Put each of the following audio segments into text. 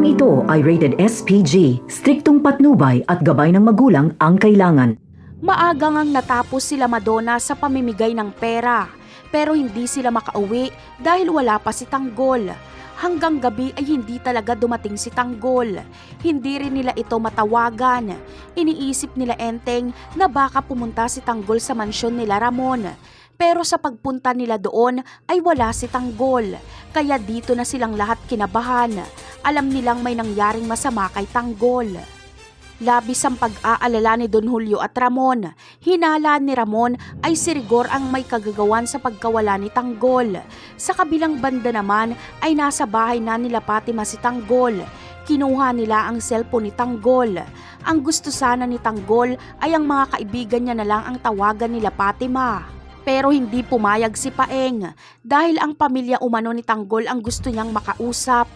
Programang ito ay rated SPG, striktong patnubay at gabay ng magulang ang kailangan. Maaga ngang natapos sila Madonna sa pamimigay ng pera, pero hindi sila makauwi dahil wala pa si Tanggol. Hanggang gabi ay hindi talaga dumating si Tanggol. Hindi rin nila ito matawagan. Iniisip nila Enteng na baka pumunta si Tanggol sa mansyon nila Ramon. Pero sa pagpunta nila doon ay wala si Tanggol. Kaya dito na silang lahat kinabahan. Alam nilang may nangyaring masama kay Tanggol. Labis ang pag-aalala ni Don Julio at Ramon. Hinala ni Ramon ay si Rigor ang may kagagawan sa pagkawala ni Tanggol. Sa kabilang banda naman ay nasa bahay na nila Fatima si Tanggol. Kinuha nila ang cellphone ni Tanggol. Ang gusto sana ni Tanggol ay ang mga kaibigan niya na lang ang tawagan nila Fatima. Pero hindi pumayag si Paeng dahil ang pamilya umano ni Tanggol ang gusto niyang makausap.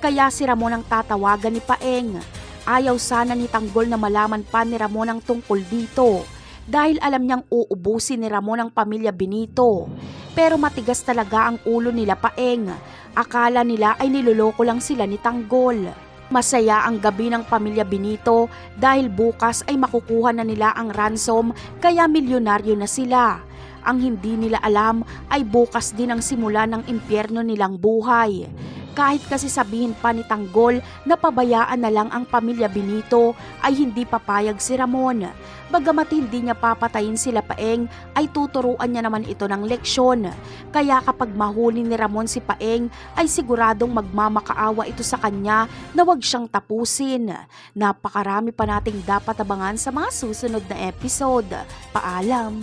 Kaya si Ramon ang tatawagan ni Paeng. Ayaw sana ni Tanggol na malaman pa ni Ramon ang tungkol dito dahil alam niyang uubusin ni Ramon ang pamilya Benito. Pero matigas talaga ang ulo nila Paeng. Akala nila ay niloloko lang sila ni Tanggol. Masaya ang gabi ng pamilya Benito dahil bukas ay makukuha na nila ang ransom kaya milyonaryo na sila. Ang hindi nila alam ay bukas din ang simula ng impyerno nilang buhay. Kahit kasi sabihin pa ni Tanggol na pabayaan na lang ang pamilya Benito ay hindi papayag si Ramon. Bagamat hindi niya papatayin sila Paeng ay tuturuan niya naman ito ng leksyon. Kaya kapag mahuli ni Ramon si Paeng ay siguradong magmamakaawa ito sa kanya na wag siyang tapusin. Napakarami pa nating dapat abangan sa mga susunod na episode. Paalam!